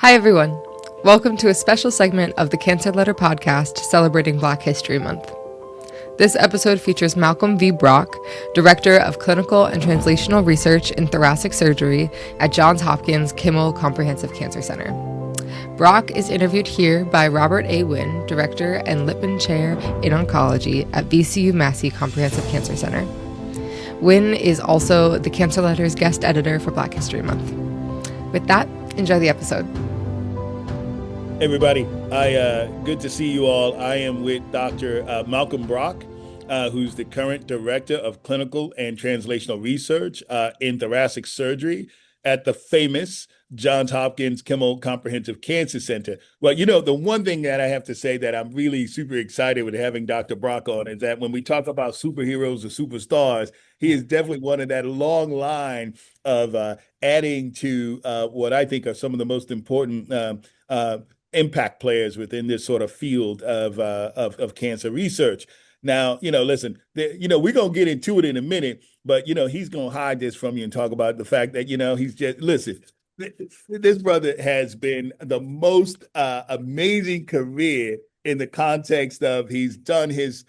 Hi, everyone. Welcome to a special segment of the Cancer Letter podcast celebrating Black History Month. This episode features Malcolm V. Brock, Director of Clinical and Translational Research in Thoracic Surgery at Johns Hopkins Kimmel Comprehensive Cancer Center. Brock is interviewed here by Robert A. Wynn, Director and Lippman Chair in Oncology at VCU Massey Comprehensive Cancer Center. Wynn is also the Cancer Letter's guest editor for Black History Month. With that, enjoy the episode. Everybody, good to see you all. I am with Dr. Malcolm Brock, who's the current Director of Clinical and Translational Research in Thoracic Surgery at the famous Johns Hopkins Kimmel Comprehensive Cancer Center. Well, you know, the one thing that I have to say that I'm really super excited with having Dr. Brock on is that when we talk about superheroes or superstars, he is definitely one of that long line of adding to what I think are some of the most important impact players within this sort of field of cancer research. Now, listen, we're going to get into it in a minute, but, he's going to hide this from you and talk about the fact that, he's just, listen, this brother has been the most amazing career in the context of he's done his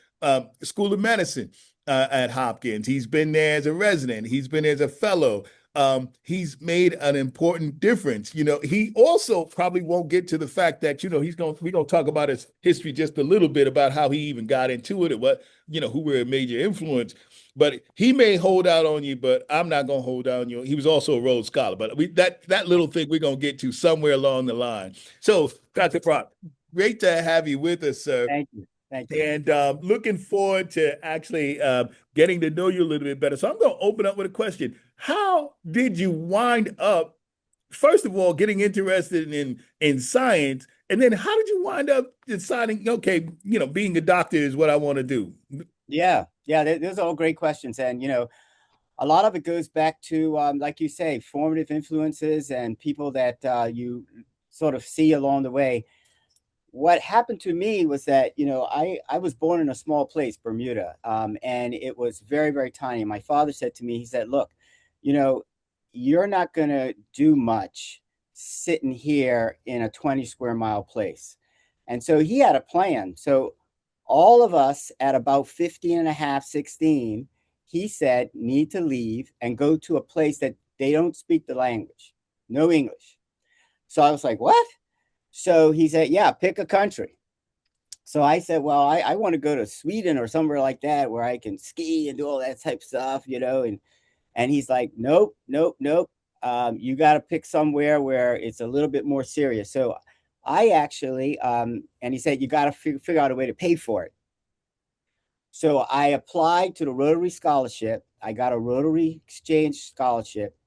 School of Medicine at Hopkins. He's been there as a resident. He's been there as a fellow. He's made an important difference. He also probably won't get to the fact that, we're going to talk about his history just a little bit about how he even got into it and what, who were a major influence. But he may hold out on you, but I'm not going to hold out on you. He was also a Rhodes Scholar, but that little thing we're going to get to somewhere along the line. So, Dr. Brock, great to have you with us, sir. Thank you. Thank you. And looking forward to actually getting to know you a little bit better. So I'm going to open up with a question. How did you wind up, first of all, getting interested in science? And then how did you wind up deciding, okay, being a doctor is what I want to do? Yeah, those are all great questions. And, a lot of it goes back to, like you say, formative influences and people that you sort of see along the way. What happened to me was that, I was born in a small place, Bermuda, and it was very, very tiny. My father said to me, he said, look, you're not going to do much sitting here in a 20 square mile place. And so he had a plan. So all of us at about 15 and a half, 16, he said, need to leave and go to a place that they don't speak the language, no English. So I was like, what? So he said, yeah, pick a country. So I said, well, I want to go to Sweden or somewhere like that where I can ski and do all that type of stuff, and he's like, nope. You got to pick somewhere where it's a little bit more serious. So I actually, and he said, you got to figure out a way to pay for it. So I applied to the Rotary Scholarship. I got a Rotary Exchange Scholarship.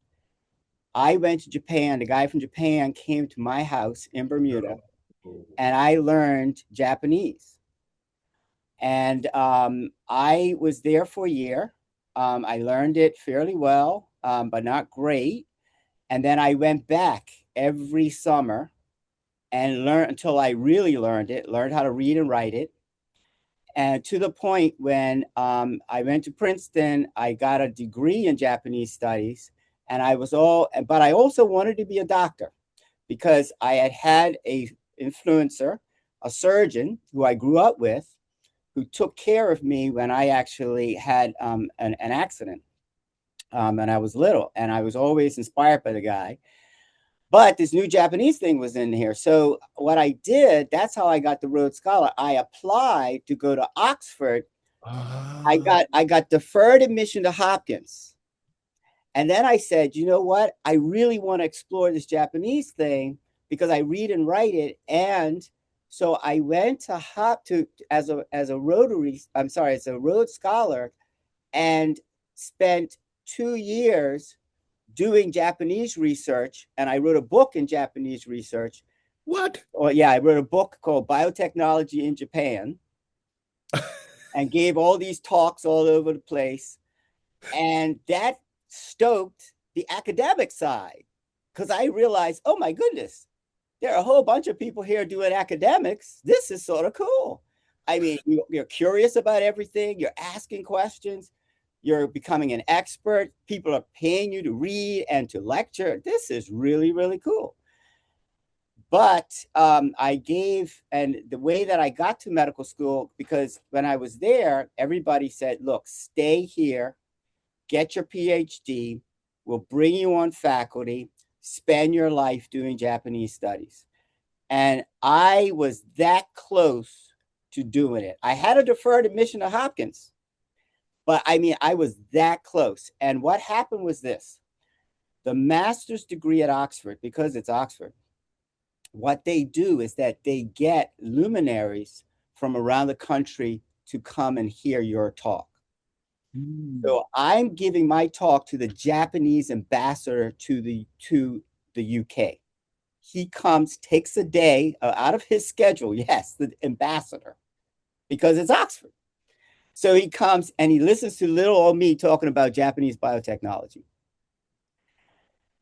I went to Japan. The guy from Japan came to my house in Bermuda, and I learned Japanese. And I was there for a year. I learned it fairly well, but not great. And then I went back every summer and learned until I really learned how to read and write it. And to the point when I went to Princeton, I got a degree in Japanese studies. And but I also wanted to be a doctor because I had a influencer, a surgeon who I grew up with, who took care of me when I actually had an accident. And I was little, and I was always inspired by the guy. But this new Japanese thing was in here. So what I did, that's how I got the Rhodes Scholar. I applied to go to Oxford. I got deferred admission to Hopkins. And then I said, you know what? I really want to explore this Japanese thing because I read and write it. And so I went to as a Rhodes Scholar, and spent 2 years doing Japanese research. And I wrote a book in Japanese research. What? Well, yeah, I wrote a book called Biotechnology in Japan and gave all these talks all over the place. And that stoked the academic side because I realized, oh my goodness, there are a whole bunch of people here doing academics. This is sort of cool. I mean, you're curious about everything. You're asking questions. You're becoming an expert. People are paying you to read and to lecture. This is really, really cool. But and the way that I got to medical school, because when I was there, everybody said, look, stay here, get your PhD, we'll bring you on faculty, spend your life doing Japanese studies. And I was that close to doing it. I had a deferred admission to Hopkins, but I mean, I was that close. And what happened was this: the master's degree at Oxford, because it's Oxford, what they do is that they get luminaries from around the country to come and hear your talk. So I'm giving my talk to the Japanese ambassador to the UK. He comes, takes a day out of his schedule. Yes, the ambassador, because it's Oxford. So he comes and he listens to little old me talking about Japanese biotechnology.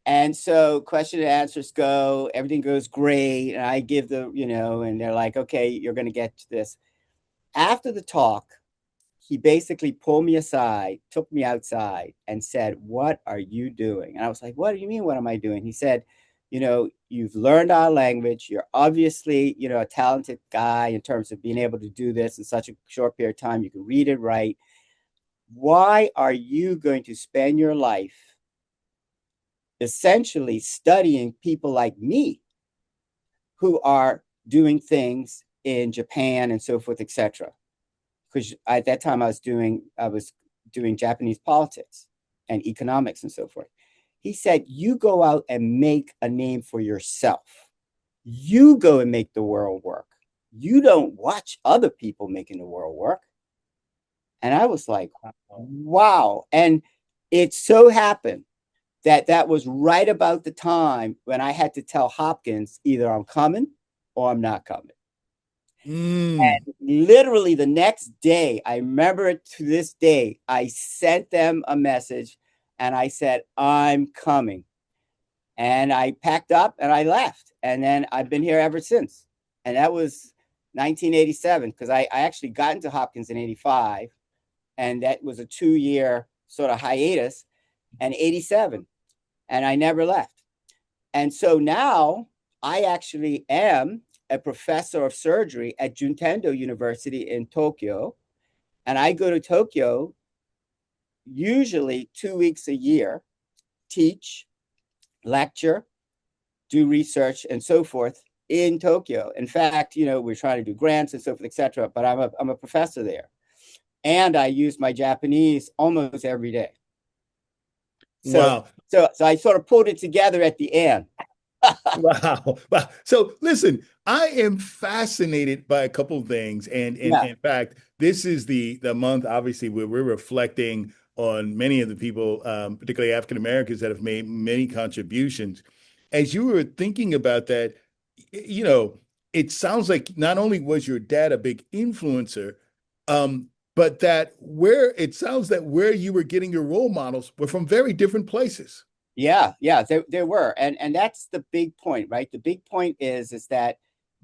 And so question and answers go, everything goes great. And I give and they're like, okay, you're going to get to this. After the talk, he basically pulled me aside, took me outside and said, what are you doing? And I was like, what do you mean? What am I doing? He said, you've learned our language. You're obviously, a talented guy in terms of being able to do this in such a short period of time. You can read and write. Why are you going to spend your life essentially studying people like me who are doing things in Japan and so forth, etc.? Because at that time I was doing Japanese politics and economics and so forth. He said, you go out and make a name for yourself. You go and make the world work. You don't watch other people making the world work. And I was like, wow. And it so happened that was right about the time when I had to tell Hopkins, either I'm coming or I'm not coming. And literally the next day, I remember it to this day, I sent them a message and I said, I'm coming. And I packed up and I left. And then I've been here ever since. And that was 1987, because I actually got into Hopkins in 85. And that was a 2-year sort of hiatus, and 87. And I never left. And so now I actually am a professor of surgery at Juntendo University in Tokyo. And I go to Tokyo usually 2 weeks a year, teach, lecture, do research, and so forth in Tokyo. In fact, we're trying to do grants and so forth, etc. But I'm a professor there. And I use my Japanese almost every day. So I sort of pulled it together at the end. Wow. So listen, I am fascinated by a couple of things. And in fact, this is the month, obviously, where we're reflecting on many of the people, particularly African Americans, that have made many contributions. As you were thinking about that, it sounds like not only was your dad a big influencer, but it sounds that where you were getting your role models were from very different places. Yeah, there were. And that's the big point, right? The big point is that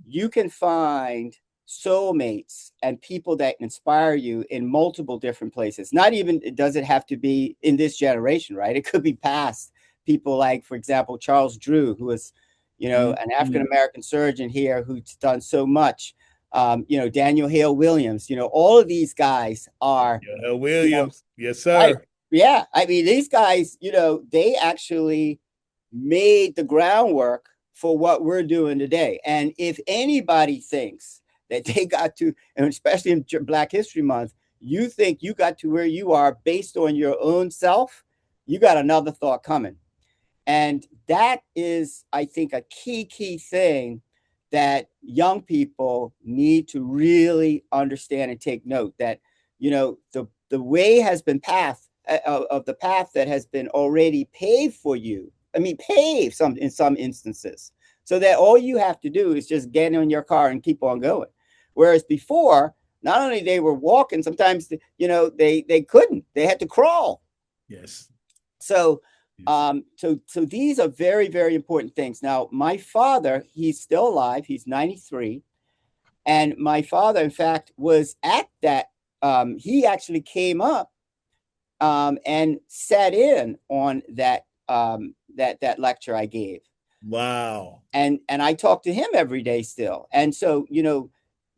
you can find soulmates and people that inspire you in multiple different places. Not even, does it have to be in this generation, right? It could be past. People like, for example, Charles Drew, who was, an African-American surgeon here who's done so much. Daniel Hale Williams, all of these guys are. Hale Williams. Yes, sir. Right. Yeah. I mean, these guys, they actually made the groundwork for what we're doing today. And if anybody thinks that they got to, and especially in Black History Month, you think you got to where you are based on your own self, you got another thought coming. And that is, I think, a key thing that young people need to really understand and take note that, the way has been of the path that has been already paved for you. I mean, paved in some instances, so that all you have to do is just get in your car and keep on going. Whereas before, not only they were walking, sometimes, they couldn't, they had to crawl. Yes. So these are very, very important things. Now, my father, he's still alive. He's 93. And my father, in fact, was at that. He actually came up and sat in on that lecture I gave. Wow. And I talk to him every day still. And so,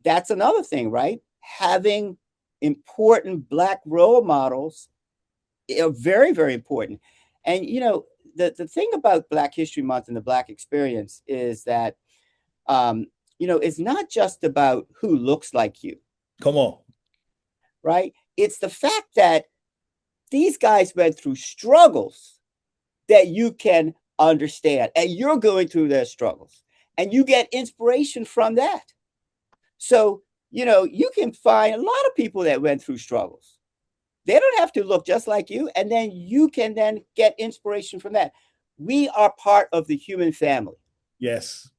that's another thing, right? Having important Black role models are very, very important. And, the thing about Black History Month and the Black experience is that, it's not just about who looks like you. Come on. Right? It's the fact that these guys went through struggles that you can understand, and you're going through their struggles, and you get inspiration from that. So, you can find a lot of people that went through struggles. They don't have to look just like you, and then you can then get inspiration from that. We are part of the human family. Yes.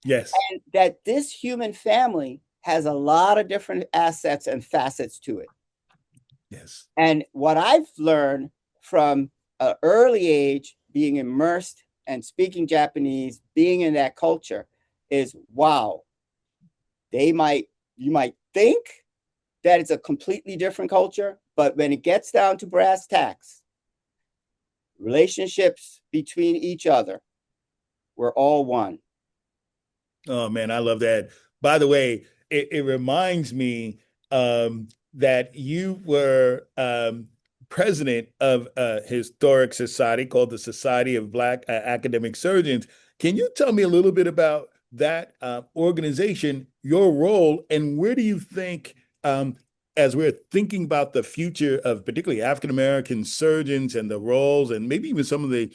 Yes. And that this human family has a lot of different assets and facets to it. Yes. And what I've learned from an early age, being immersed and speaking Japanese, being in that culture, is wow. You might think that it's a completely different culture, but when it gets down to brass tacks, relationships between each other, we're all one. Oh man, I love that. By the way, it reminds me that you were president of a historic society called the Society of Black Academic Surgeons. Can you tell me a little bit about that organization, your role, and where do you think, as we're thinking about the future of particularly African American surgeons and the roles, and maybe even some of the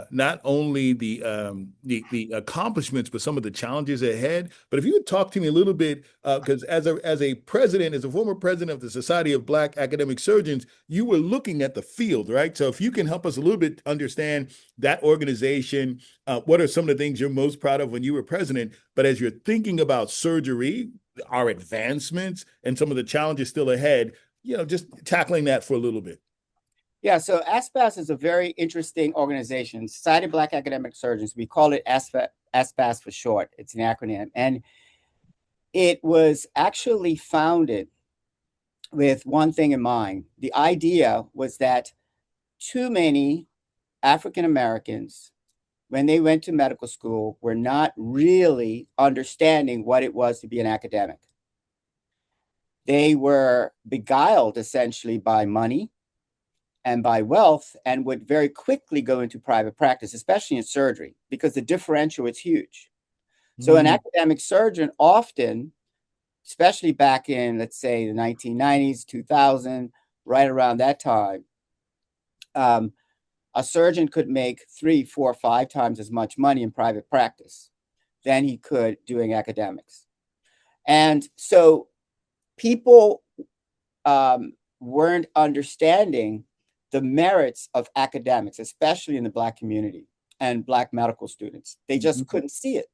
not only the accomplishments, but some of the challenges ahead. But if you would talk to me a little bit, because as a president, as a former president of the Society of Black Academic Surgeons, you were looking at the field, right? So if you can help us a little bit understand that organization, what are some of the things you're most proud of when you were president? But as you're thinking about surgery, our advancements, and some of the challenges still ahead, just tackling that for a little bit. Yeah, so ASPAS is a very interesting organization, Society of Black Academic Surgeons. We call it ASPAS for short. It's an acronym. And it was actually founded with one thing in mind. The idea was that too many African Americans, when they went to medical school, were not really understanding what it was to be an academic. They were beguiled essentially by money and by wealth, and would very quickly go into private practice, especially in surgery, because the differential is huge. So an academic surgeon often, especially back in, let's say, the 1990s, 2000, right around that time, a surgeon could make 3, 4, 5 times as much money in private practice than he could doing academics. And so people weren't understanding the merits of academics, especially in the Black community and Black medical students. They just couldn't see it,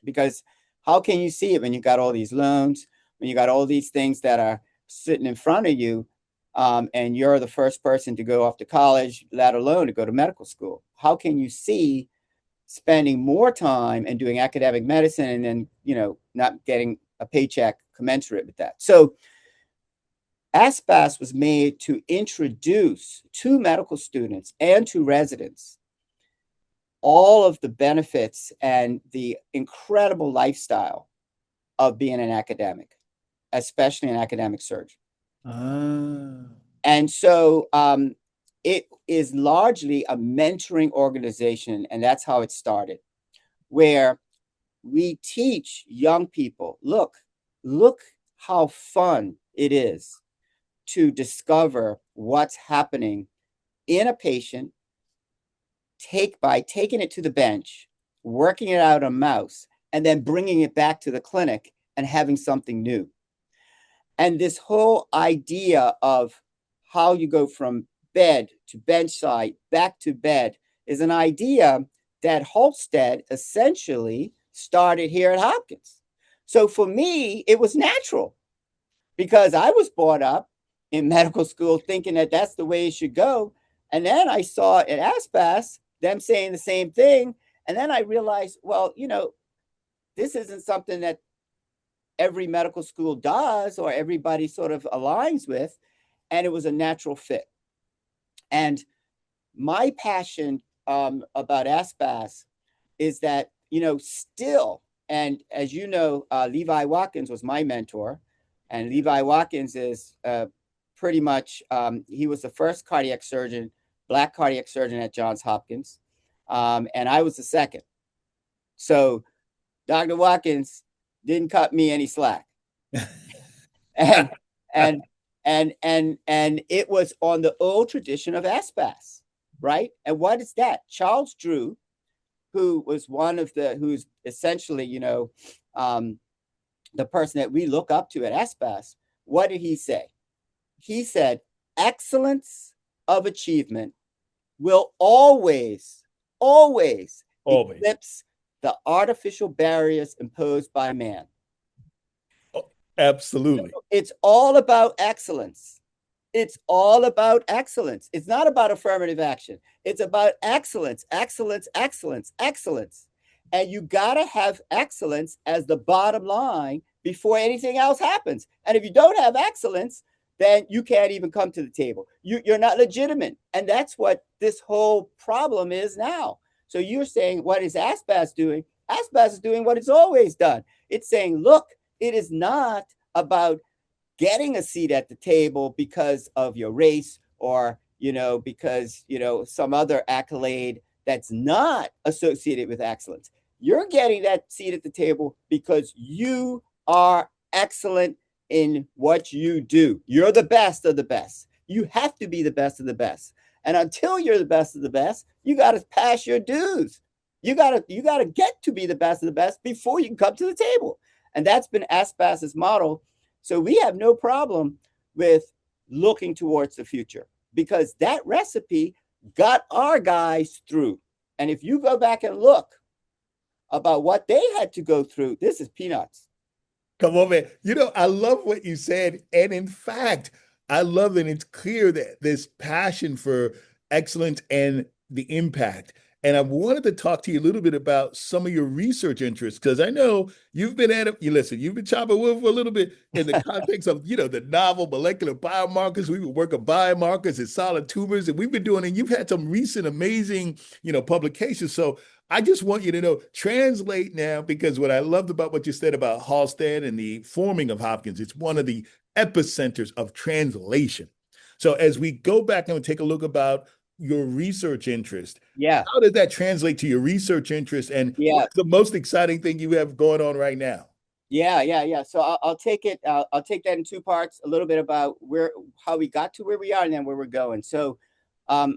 because how can you see it when you got all these loans, when you got all these things that are sitting in front of you, and you're the first person to go off to college, let alone to go to medical school? How can you see spending more time and doing academic medicine and then, not getting a paycheck commensurate with that? So ASPAS was made to introduce to medical students and to residents all of the benefits and the incredible lifestyle of being an academic, especially an academic surgeon. And so it is largely a mentoring organization, and that's how it started, where we teach young people, look how fun it is to discover what's happening in a patient, by taking it to the bench, working it out on a mouse, and then bringing it back to the clinic and having something new. And this whole idea of how you go from bed to benchside, back to bed, is an idea that Halstead essentially started here at Hopkins. So for me, it was natural, because I was brought up in medical school thinking that that's the way it should go. And then I saw at ASPAS them saying the same thing. And then I realized, well, this isn't something that every medical school does or everybody sort of aligns with. And it was a natural fit. And my passion about ASPAS is that, still, and as you know, Levi Watkins was my mentor, and Levi Watkins is pretty much, he was the first cardiac surgeon, Black cardiac surgeon at Johns Hopkins, and I was the second. So Dr. Watkins didn't cut me any slack. and it was on the old tradition of ASPAS, right? And what is that? Charles Drew, who was who's essentially, the person that we look up to at ASPAS, what did he say? He said, excellence of achievement will always eclipse the artificial barriers imposed by man. Absolutely. It's all about excellence. It's all about excellence. It's not about affirmative action. It's about excellence, excellence, excellence, excellence. And you got to have excellence as the bottom line before anything else happens. And if you don't have excellence, then you can't even come to the table. You're not legitimate. And that's what this whole problem is now. So you're saying, what is ASPAS doing? ASPAS is doing what it's always done. It's saying, look, it is not about getting a seat at the table because of your race or, because, some other accolade that's not associated with excellence. You're getting that seat at the table because you are excellent in what you do. You're the best of the best. You have to be the best of the best. And until you're the best of the best, you got to pass your dues. You got to get to be the best of the best before you can come to the table. And that's been ASPAS's model. So we have no problem with looking towards the future because that recipe got our guys through. And if you go back and look about what they had to go through, this is peanuts. Come on, man. I love what you said. And in fact, I love that it's clear that this passion for excellence and the impact. And I wanted to talk to you a little bit about some of your research interests, because I know you've been at it. You've been chopping wood for a little bit in the context of, the novel molecular biomarkers. We've been working biomarkers in solid tumors, and we've been doing, and you've had some recent amazing, publications. So I just want you to know, translate now, because what I loved about what you said about Halstead and the forming of Hopkins, it's one of the epicenters of translation. So as we go back and take a look about your research interest, how does that translate to your research interest, and what's the most exciting thing you have going on right now? So I'll take it. I'll take that in two parts. A little bit about how we got to where we are, and then where we're going. So,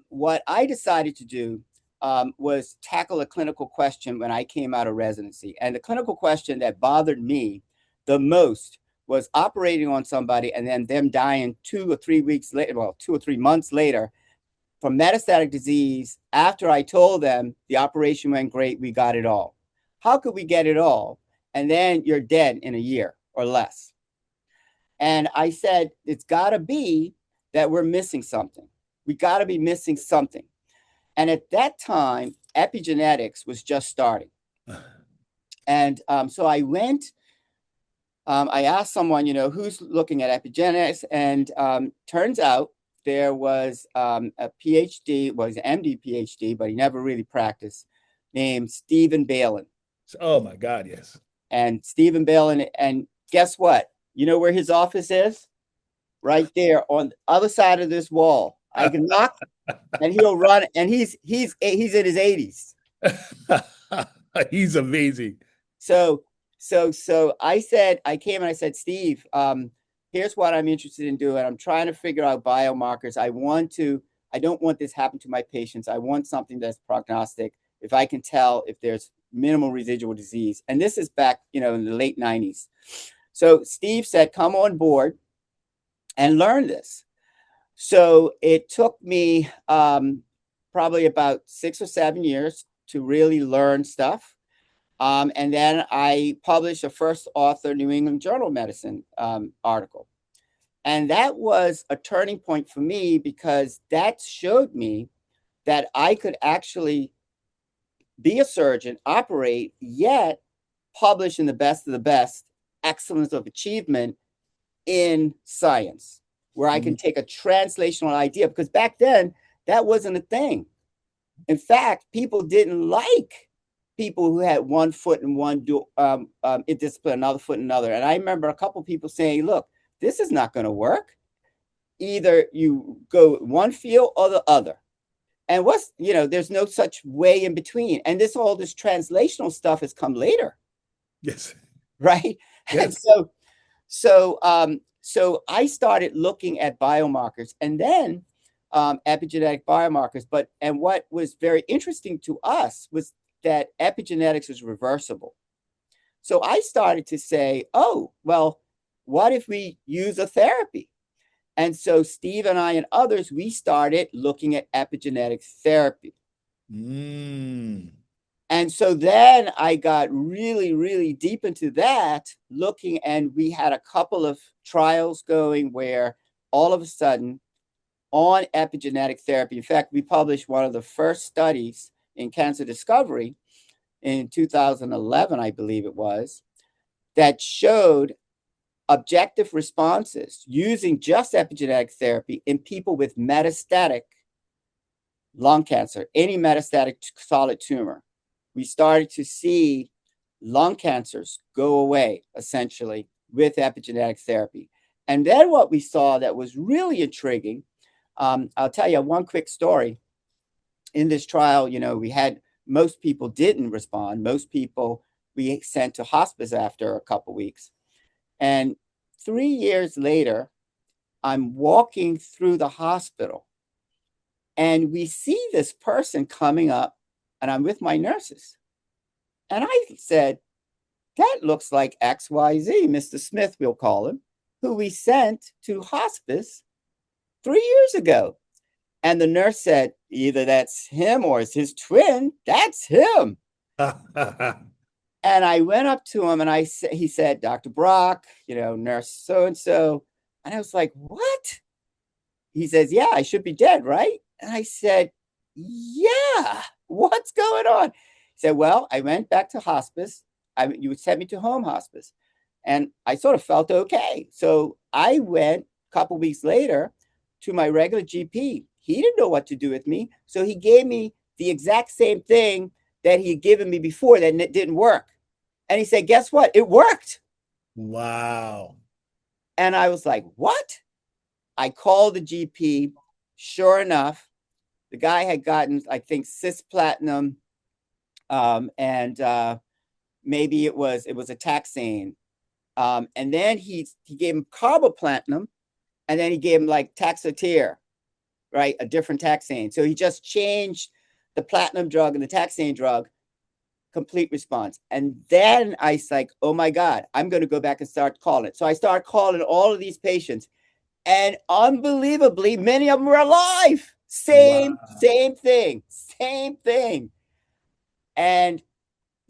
what I decided to do was tackle a clinical question when I came out of residency, and the clinical question that bothered me the most was operating on somebody and then them dying 2 or 3 weeks later, 2 or 3 months later, from metastatic disease after I told them the operation went great, we got it all. How could we get it all? And then you're dead in a year or less. And I said, it's got to be that we're missing something. We got to be missing something. And at that time, epigenetics was just starting. And so I went, I asked someone, who's looking at epigenetics? And turns out, there was a PhD, was an MD PhD, but he never really practiced, named Stephen Balin. Oh my God, yes. And Stephen Balin, and guess what? You know where his office is? Right there on the other side of this wall. I can knock and he'll run, and he's in his 80s. He's amazing. So I came and I said, Steve, here's what I'm interested in doing. I'm trying to figure out biomarkers. I don't want this happen to my patients. I want something that's prognostic. If I can tell if there's minimal residual disease. And this is back, in the late 90s. So Steve said, come on board and learn this. So it took me probably about 6 or 7 years to really learn stuff. And then I published a first author New England Journal of Medicine article. And that was a turning point for me because that showed me that I could actually be a surgeon, operate, yet publish in the best of the best, excellence of achievement in science, where I can take a translational idea, because back then that wasn't a thing. In fact, people didn't like people who had one foot in one discipline, another foot in another. And I remember a couple of people saying, look, this is not going to work. Either you go one field or the other. And there's no such way in between. And all this translational stuff has come later. Yes. Right. Yes. And so I started looking at biomarkers and then epigenetic biomarkers. And what was very interesting to us was that epigenetics is reversible. So I started to say, oh, well, what if we use a therapy? And so Steve and I and others, we started looking at epigenetic therapy. Mm. And so then I got really, really deep into that, and we had a couple of trials going where all of a sudden on epigenetic therapy, in fact, we published one of the first studies in Cancer Discovery in 2011, I believe it was, that showed objective responses using just epigenetic therapy in people with metastatic lung cancer, any metastatic solid tumor. We started to see lung cancers go away, essentially, with epigenetic therapy. And then what we saw that was really intriguing, I'll tell you one quick story. In this trial, most people didn't respond. Most people we sent to hospice after a couple of weeks. And 3 years later, I'm walking through the hospital and we see this person coming up, and I'm with my nurses. And I said, that looks like XYZ, Mr. Smith, we'll call him, who we sent to hospice 3 years ago. And the nurse said, either that's him or it's his twin. That's him. And I went up to him and he said, Dr. Brock, nurse so-and-so. And I was like, what? He says, yeah, I should be dead, right? And I said, yeah, what's going on? He said, well, I went back to hospice. You sent me to home hospice. And I sort of felt okay. So I went a couple of weeks later to my regular GP. He didn't know what to do with me. So he gave me the exact same thing that he had given me before that didn't work. And he said, guess what? It worked. Wow. And I was like, what? I called the GP. Sure enough, the guy had gotten, I think, cisplatin, and maybe it was a taxane. And then he gave him carboplatin, and then he gave him like Taxotere, right? A different taxane. So he just changed the platinum drug and the taxane drug, complete response. And then I was like, oh my God, I'm going to go back and start calling it. So I started calling all of these patients, and unbelievably, many of them were alive. Same thing. And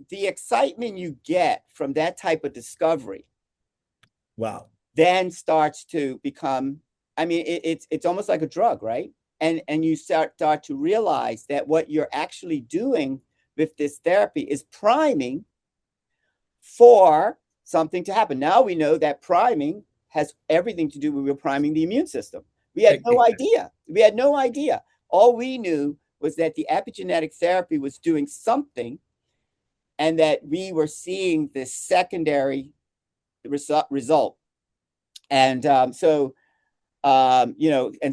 the excitement you get from that type of discovery, wow, then starts to become, it's almost like a drug, right? And you start to realize that what you're actually doing with this therapy is priming for something to happen. Now we know that priming has everything to do with priming the immune system. We had no idea. All we knew was that the epigenetic therapy was doing something, and that we were seeing this secondary result. And and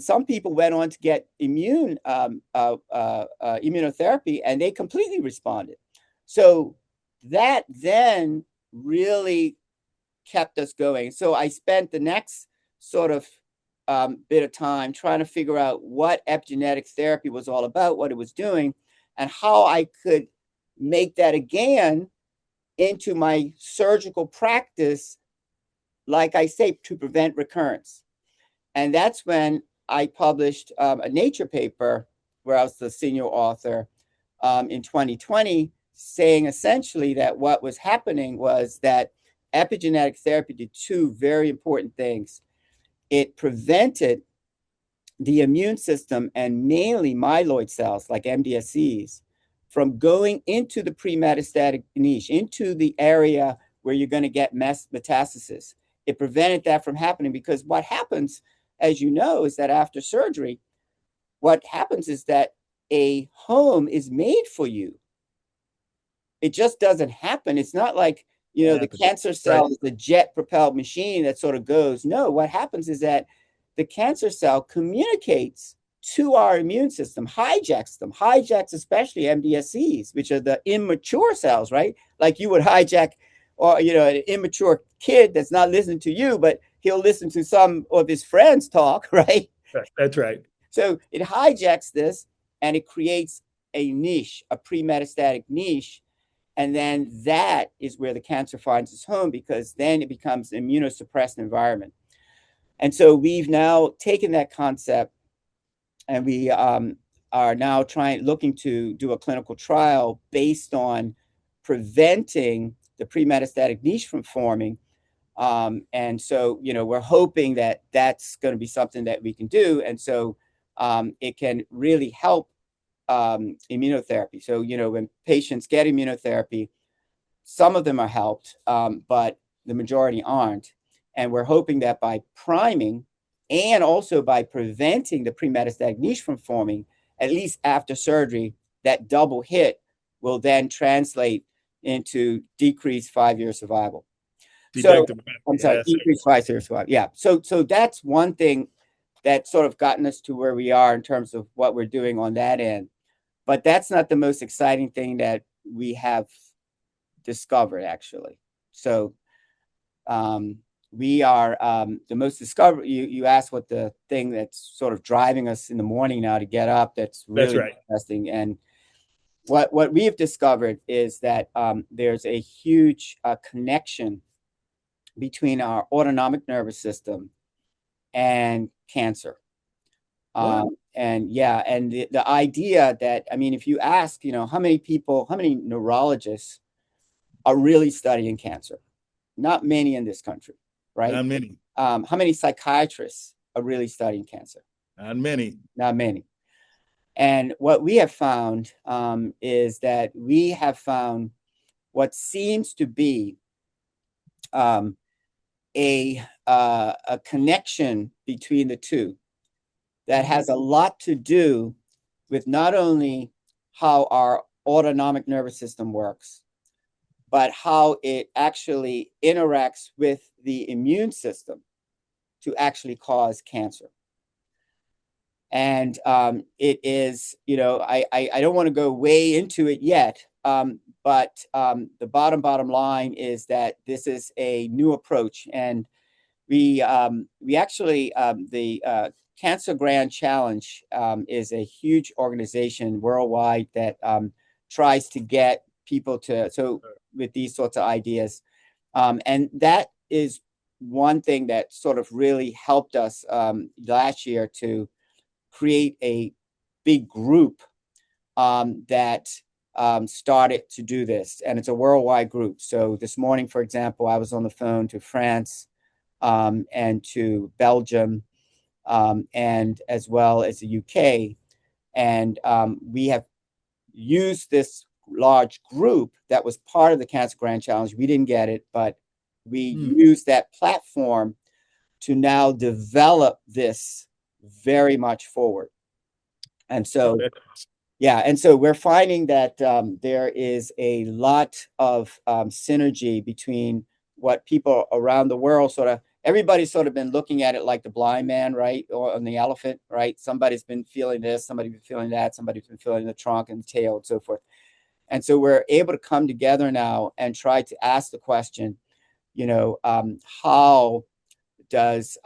some people went on to get immunotherapy, and they completely responded. So that then really kept us going. So I spent the next sort of bit of time trying to figure out what epigenetic therapy was all about, what it was doing, and how I could make that again into my surgical practice, like I say, to prevent recurrence. And that's when I published a Nature paper where I was the senior author in 2020, saying essentially that what was happening was that epigenetic therapy did two very important things. It prevented the immune system, and mainly myeloid cells like MDSCs, from going into the pre-metastatic niche, into the area where you're going to get metastasis. It prevented that from happening, because what happens, as you know, is that after surgery, what happens is that a home is made for you. it just doesn't happen. It's not like, the cancer cell is a jet propelled machine that sort of goes. No, what happens is that the cancer cell communicates to our immune system, hijacks especially MDSCs, which are the immature cells, right? Like you would hijack, or, an immature kid that's not listening to you, but he'll listen to some of his friends talk, right? That's right. So it hijacks this and it creates a niche, a pre-metastatic niche. And then that is where the cancer finds its home, because then it becomes an immunosuppressed environment. And so we've now taken that concept, and we are now looking to do a clinical trial based on preventing the pre-metastatic niche from forming. And so, we're hoping that that's going to be something that we can do. And so it can really help immunotherapy. So, when patients get immunotherapy, some of them are helped, but the majority aren't. And we're hoping that by priming and also by preventing the pre-metastatic niche from forming, at least after surgery, that double hit will then translate into decreased 5-year survival. Decreased 5-year survival. Yeah. So that's one thing that sort of gotten us to where we are in terms of what we're doing on that end. But that's not the most exciting thing that we have discovered, actually. So we are the most discovered. You asked what the thing that's sort of driving us in the morning now to get up. That's really interesting. And what we have discovered is that there's a huge connection between our autonomic nervous system and cancer. And the idea that, if you ask, how many neurologists are really studying cancer? Not many in this country, right? Not many. How many psychiatrists are really studying cancer? Not many. Not many. And what we have found is that we have found what seems to be a connection between the two that has a lot to do with not only how our autonomic nervous system works, but how it actually interacts with the immune system to actually cause cancer. And it is, I don't want to go way into it yet, but the bottom line is that this is a new approach. And we actually, the Cancer Grand Challenge is a huge organization worldwide that tries to get people with these sorts of ideas. And that is one thing that sort of really helped us last year to create a big group that started to do this. And it's a worldwide group. So this morning, for example, I was on the phone to France and to Belgium and as well as the UK. And we have used this large group that was part of the Cancer Grand Challenge. We didn't get it, but we used that platform to now develop this very much forward. And so, and so we're finding that there is a lot of synergy between what people around the world everybody's sort of been looking at it like the blind man, right? Or on the elephant, right? Somebody's been feeling this, somebody's been feeling that, somebody's been feeling the trunk and the tail and so forth. And so we're able to come together now and try to ask the question, how does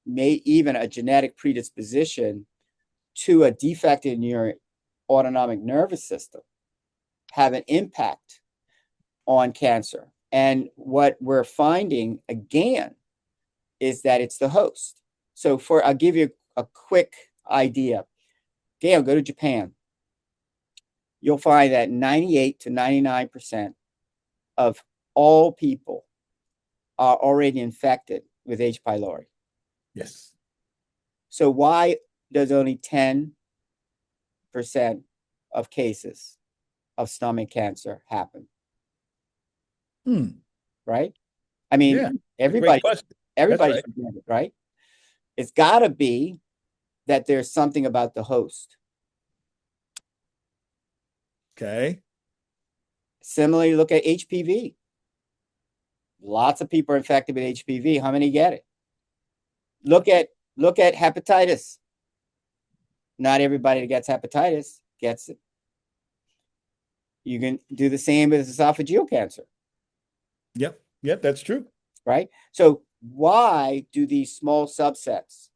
even a genetic predisposition to a defect in your autonomic nervous system have an impact on cancer? And what we're finding, again, is that it's the host. So I'll give you a quick idea. Gail, go to Japan. You'll find that 98 to 99% of all people are already infected with H. pylori. Yes. So why does only 10% of cases of stomach cancer happen? Right? Everybody's it, right? It's got to be that there's something about the host. Okay. Similarly, look at HPV. Lots of people are infected with HPV. How many get it? Look at hepatitis. Not everybody that gets hepatitis gets it. You can do the same with esophageal cancer. Yep, that's true. Right? So why do these small subsets?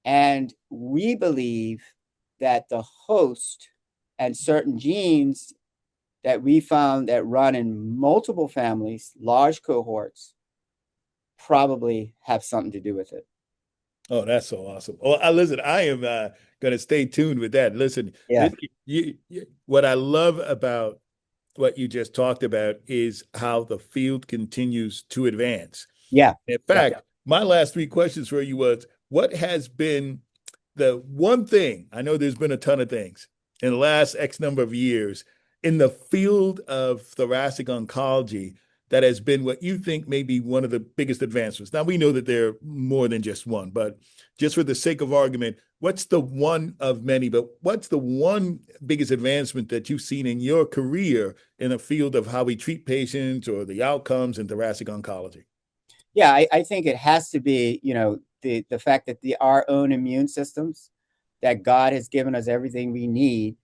And we believe that the host and certain genes that we found that run in multiple families, large cohorts, probably have something to do with it. Oh, that's so awesome. Well, listen, I am going to stay tuned with that. Listen, Yeah. What I love about what you just talked about is how the field continues to advance. Yeah. In fact, my last three questions for you was, what has been the one thing, I know there's been a ton of things in the last X number of years in the field of thoracic oncology that has been what you think may be one of the biggest advancements? Now, we know that there are more than just one, but just for the sake of argument, what's the one of many, but what's the one biggest advancement that you've seen in your career in the field of how we treat patients or the outcomes in thoracic oncology? Yeah, I think it has to be, the fact that our own immune systems, that God has given us everything we need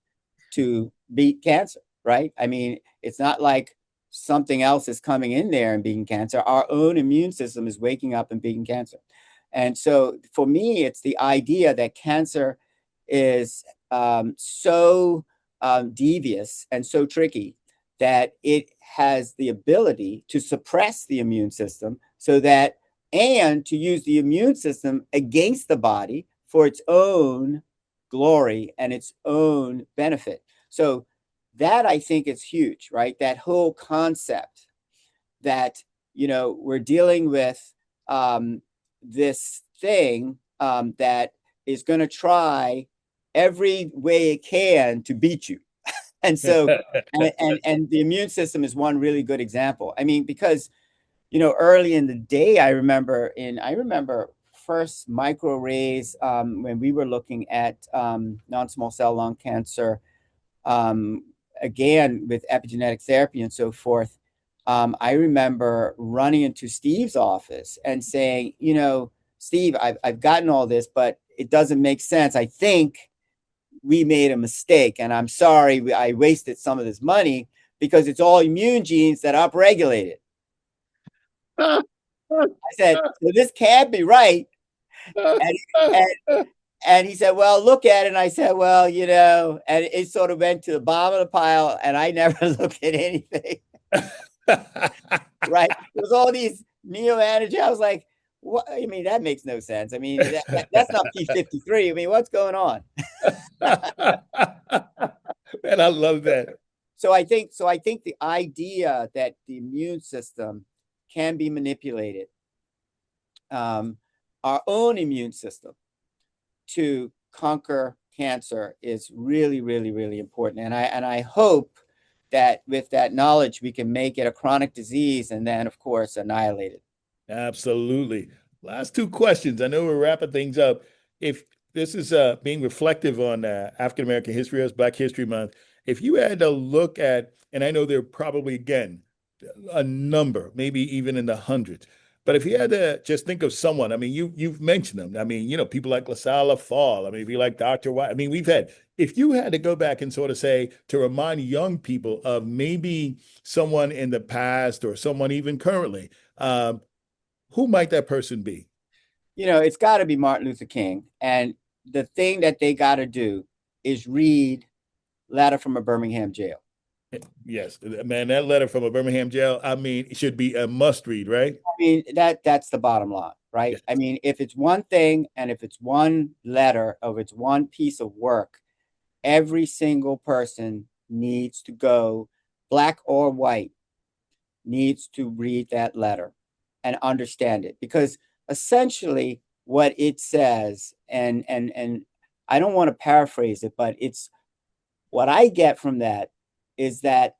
to beat cancer, right? I mean, it's not like something else is coming in there and beating cancer. Our own immune system is waking up and beating cancer. And so for me, it's the idea that cancer is so devious and so tricky that it has the ability to suppress the immune system and to use the immune system against the body for its own glory and its own benefit. So that, I think, is huge, right? That whole concept that, we're dealing with this thing that is going to try every way it can to beat you. And so, and the immune system is one really good example. I mean, because, early in the day, I remember first microarrays when we were looking at non-small cell lung cancer, again, with epigenetic therapy and so forth. I remember running into Steve's office and saying, Steve, I've gotten all this, but it doesn't make sense. I think we made a mistake, and I'm sorry I wasted some of this money because it's all immune genes that upregulate it. I said, so this can't be right. And he said, well, look at it. And I said, well, and it sort of went to the bottom of the pile, and I never looked at anything. Right? It was all these neoantigens. I was like, what? I mean, that makes no sense. I mean, that's not P53. I mean, what's going on? Man, I love that. So I think the idea that the immune system can be manipulated, our own immune system, to conquer cancer is really, really, really important. And I hope that with that knowledge, we can make it a chronic disease and then, of course, annihilate it. Absolutely. Last two questions. I know we're wrapping things up. If this is being reflective on African American History as Black History Month, if you had to look at, and I know there are probably, again, a number, maybe even in the hundreds, but if you had to just think of someone, I mean, you've mentioned them. I mean, people like LaSalle Fall. I mean, if you like Dr. White, I mean, if you had to go back and sort of say, to remind young people of maybe someone in the past or someone even currently, who might that person be? It's got to be Martin Luther King. And the thing that they got to do is read Letter from a Birmingham Jail. Yes, man, that letter from a Birmingham jail, I mean, it should be a must read, right? I mean, that's the bottom line, right? Yes. I mean, if it's one thing and if it's one letter or it's one piece of work, every single person needs to go, black or white, needs to read that letter and understand it. Because essentially what it says, and I don't want to paraphrase it, but it's what I get from that is that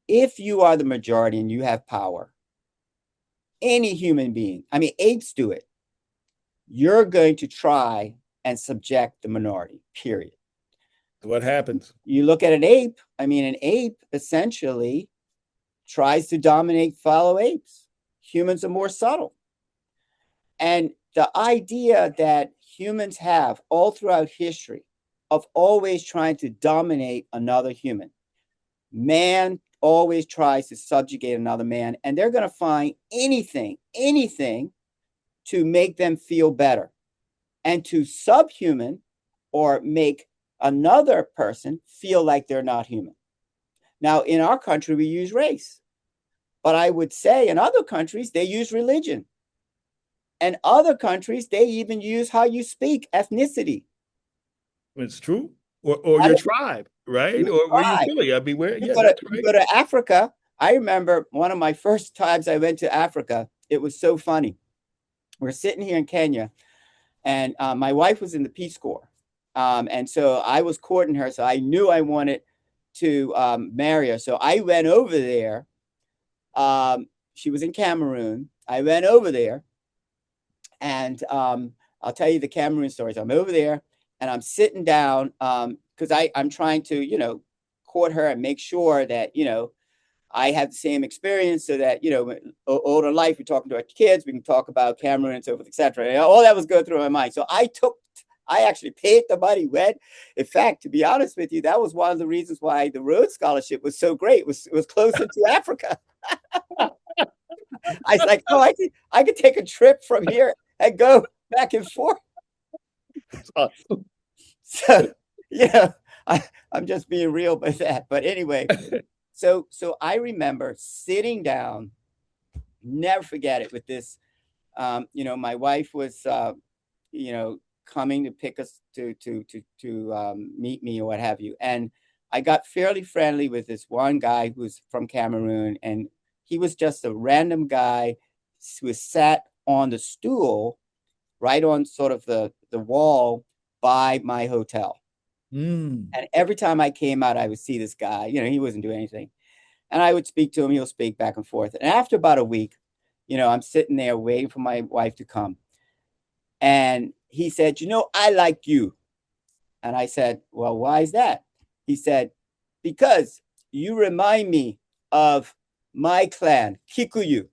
if you are the majority and you have power, any human being, I mean, apes do it, you're going to try and subject the minority, period. What happens? You look at an ape. I mean, an ape essentially tries to dominate fellow apes. Humans are more subtle. And the idea that humans have all throughout history of always trying to dominate another human. Man always tries to subjugate another man, and they're going to find anything to make them feel better and to subhuman or make another person feel like they're not human. Now, in our country, we use race, but I would say in other countries, they use religion. And other countries, they even use how you speak, ethnicity. It's true. Or your tribe, right? Or where you Philly. I mean, where, yeah, that's right. You go to Africa. I remember one of my first times I went to Africa. It was so funny. We're sitting here in Kenya, and my wife was in the Peace Corps. And so I was courting her. So I knew I wanted to marry her. So I went over there. She was in Cameroon. I went over there. And I'll tell you the Cameroon stories. I'm over there and I'm sitting down because I'm trying to, you know, court her and make sure that, you know, I have the same experience so that, you know, older life, we're talking to our kids, we can talk about Cameroon and so forth, et cetera. And all that was going through my mind. So I actually paid the money, went. In fact, to be honest with you, that was one of the reasons why the Rhodes Scholarship was so great. It was closer to Africa. I was like, oh, I could take a trip from here and go back and forth. That's awesome. So, you know, I'm just being real with that. But anyway, so I remember sitting down, never forget it, with this, you know, my wife was, you know, coming to pick us to meet me or what have you. And I got fairly friendly with this one guy who's from Cameroon, and he was just a random guy who was sat on the stool right on sort of the wall by my hotel. And every time I came out, I would see this guy. You know, he wasn't doing anything. And I would speak to him. He'll speak back and forth. And after about a week, you know, I'm sitting there waiting for my wife to come. And he said, you know, I like you. And I said, well, why is that? He said, because you remind me of my clan, Kikuyu.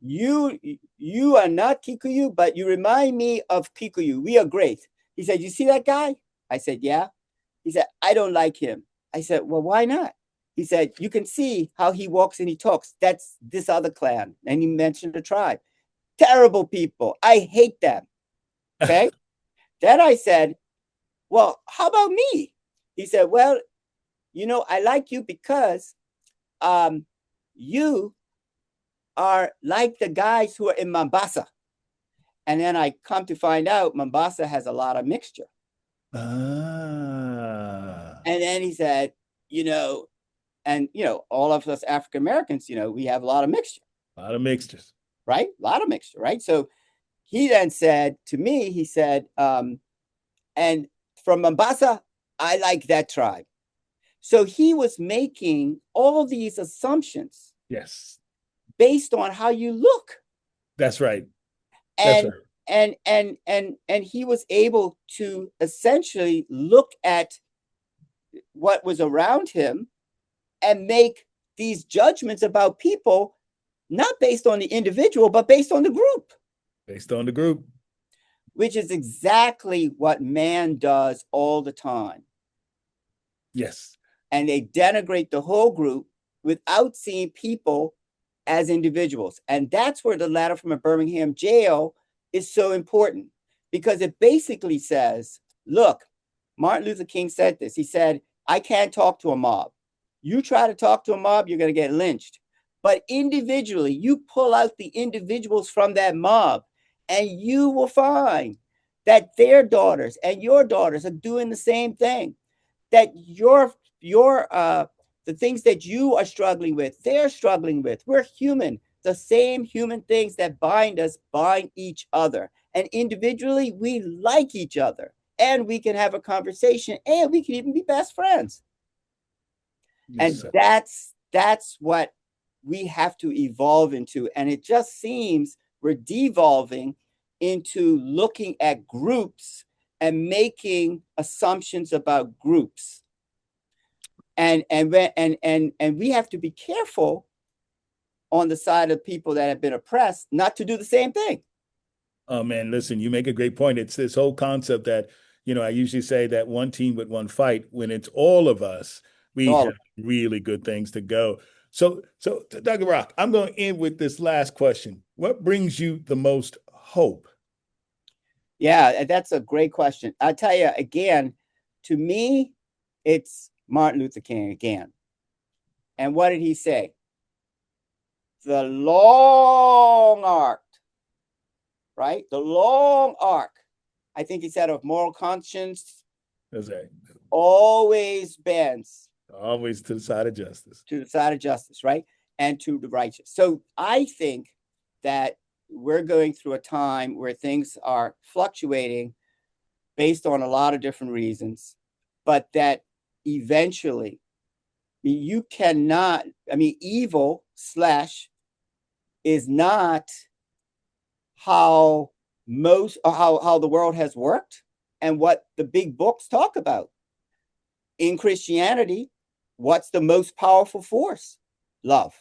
You are not Kikuyu, but you remind me of Kikuyu. We are great. He said, you see that guy? I said, yeah. He said, I don't like him. I said, well, why not? He said, you can see how he walks and he talks. That's this other clan. And he mentioned the tribe. Terrible people. I hate them. Okay. Then I said, well, how about me? He said, well, you know, I like you because you are like the guys who are in Mombasa. And then I come to find out Mombasa has a lot of mixture. And then he said, you know, and, you know, all of us African Americans, you know, we have a lot of mixture. A lot of mixtures. Right? A lot of mixture, right? So he then said to me, he said, and from Mombasa, I like that tribe. So he was making all these assumptions. Yes. Based on how you look. That's right. And he was able to essentially look at what was around him and make these judgments about people, not based on the individual, but based on the group. Based on the group. Which is exactly what man does all the time. Yes. And they denigrate the whole group without seeing people as individuals. And that's where the letter from a Birmingham jail is so important, because it basically says, look, Martin Luther King said this. He said, I can't talk to a mob. You try to talk to a mob, you're going to get lynched. But individually, you pull out the individuals from that mob, and you will find that their daughters and your daughters are doing the same thing. That the things that you are struggling with, they're struggling with. We're human. The same human things that bind us bind each other. And individually, we like each other. And we can have a conversation, and we can even be best friends. Yes, and that's what we have to evolve into. And it just seems we're devolving into looking at groups and making assumptions about groups. And we have to be careful on the side of people that have been oppressed not to do the same thing. Oh man, listen, you make a great point. It's this whole concept that, I usually say that one team with one fight. When it's all of us, we have really good things to go. So Dr. Brock, I'm going to end with this last question. What brings you the most hope? Yeah, that's a great question. I'll tell you again, to me, it's Martin Luther King again. And what did he say? The long arc, right? The long arc. I think he said of moral conscience always bends. Always to the side of justice. To the side of justice, right? And to the righteous. So I think that we're going through a time where things are fluctuating based on a lot of different reasons, but that eventually you cannot, evil is not how the world has worked and what the big books talk about. In Christianity, what's the most powerful force? Love.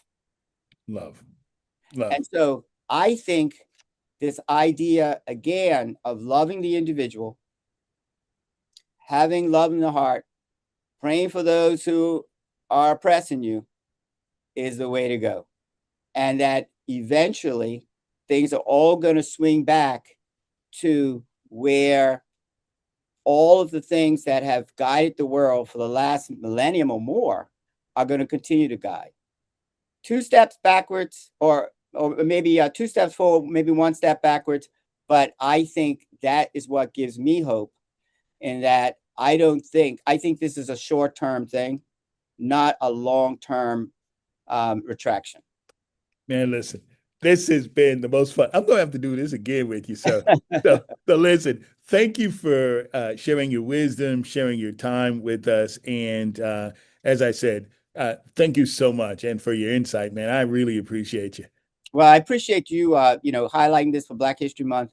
And so I think this idea, again, of loving the individual, having love in the heart, praying for those who are oppressing you is the way to go. And that eventually things are all going to swing back to where all of the things that have guided the world for the last millennium or more are going to continue to guide. 2 steps backwards, or maybe 2 steps forward, maybe 1 step backwards. But I think that is what gives me hope, in that I think this is a short-term thing, not a long-term retraction. Man, listen, this has been the most fun. I'm going to have to do this again with you. So listen, thank you for sharing your wisdom, sharing your time with us. And as I said, thank you so much. And for your insight, man, I really appreciate you. Well, I appreciate you, highlighting this for Black History Month.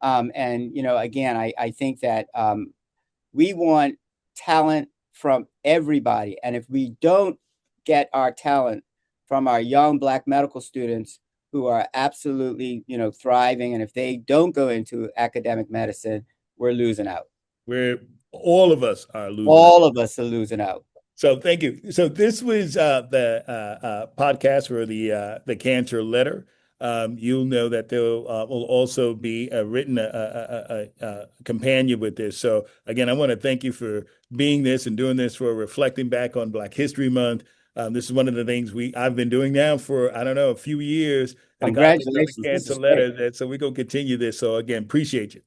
And, again, I think that we want talent from everybody. And if we don't get our talent from our young Black medical students who are absolutely, thriving, and if they don't go into academic medicine, we're losing out. All of us are losing All of us are losing out. So thank you. So this was the podcast for the Cancer Letter. You'll know that there will also be a written companion with this. So again, I want to thank you for being this and doing this, for reflecting back on Black History Month. This is one of the things I've been doing now for, I don't know, a few years. Congratulations. Cancer Letter. So we're going to continue this. So again, appreciate you.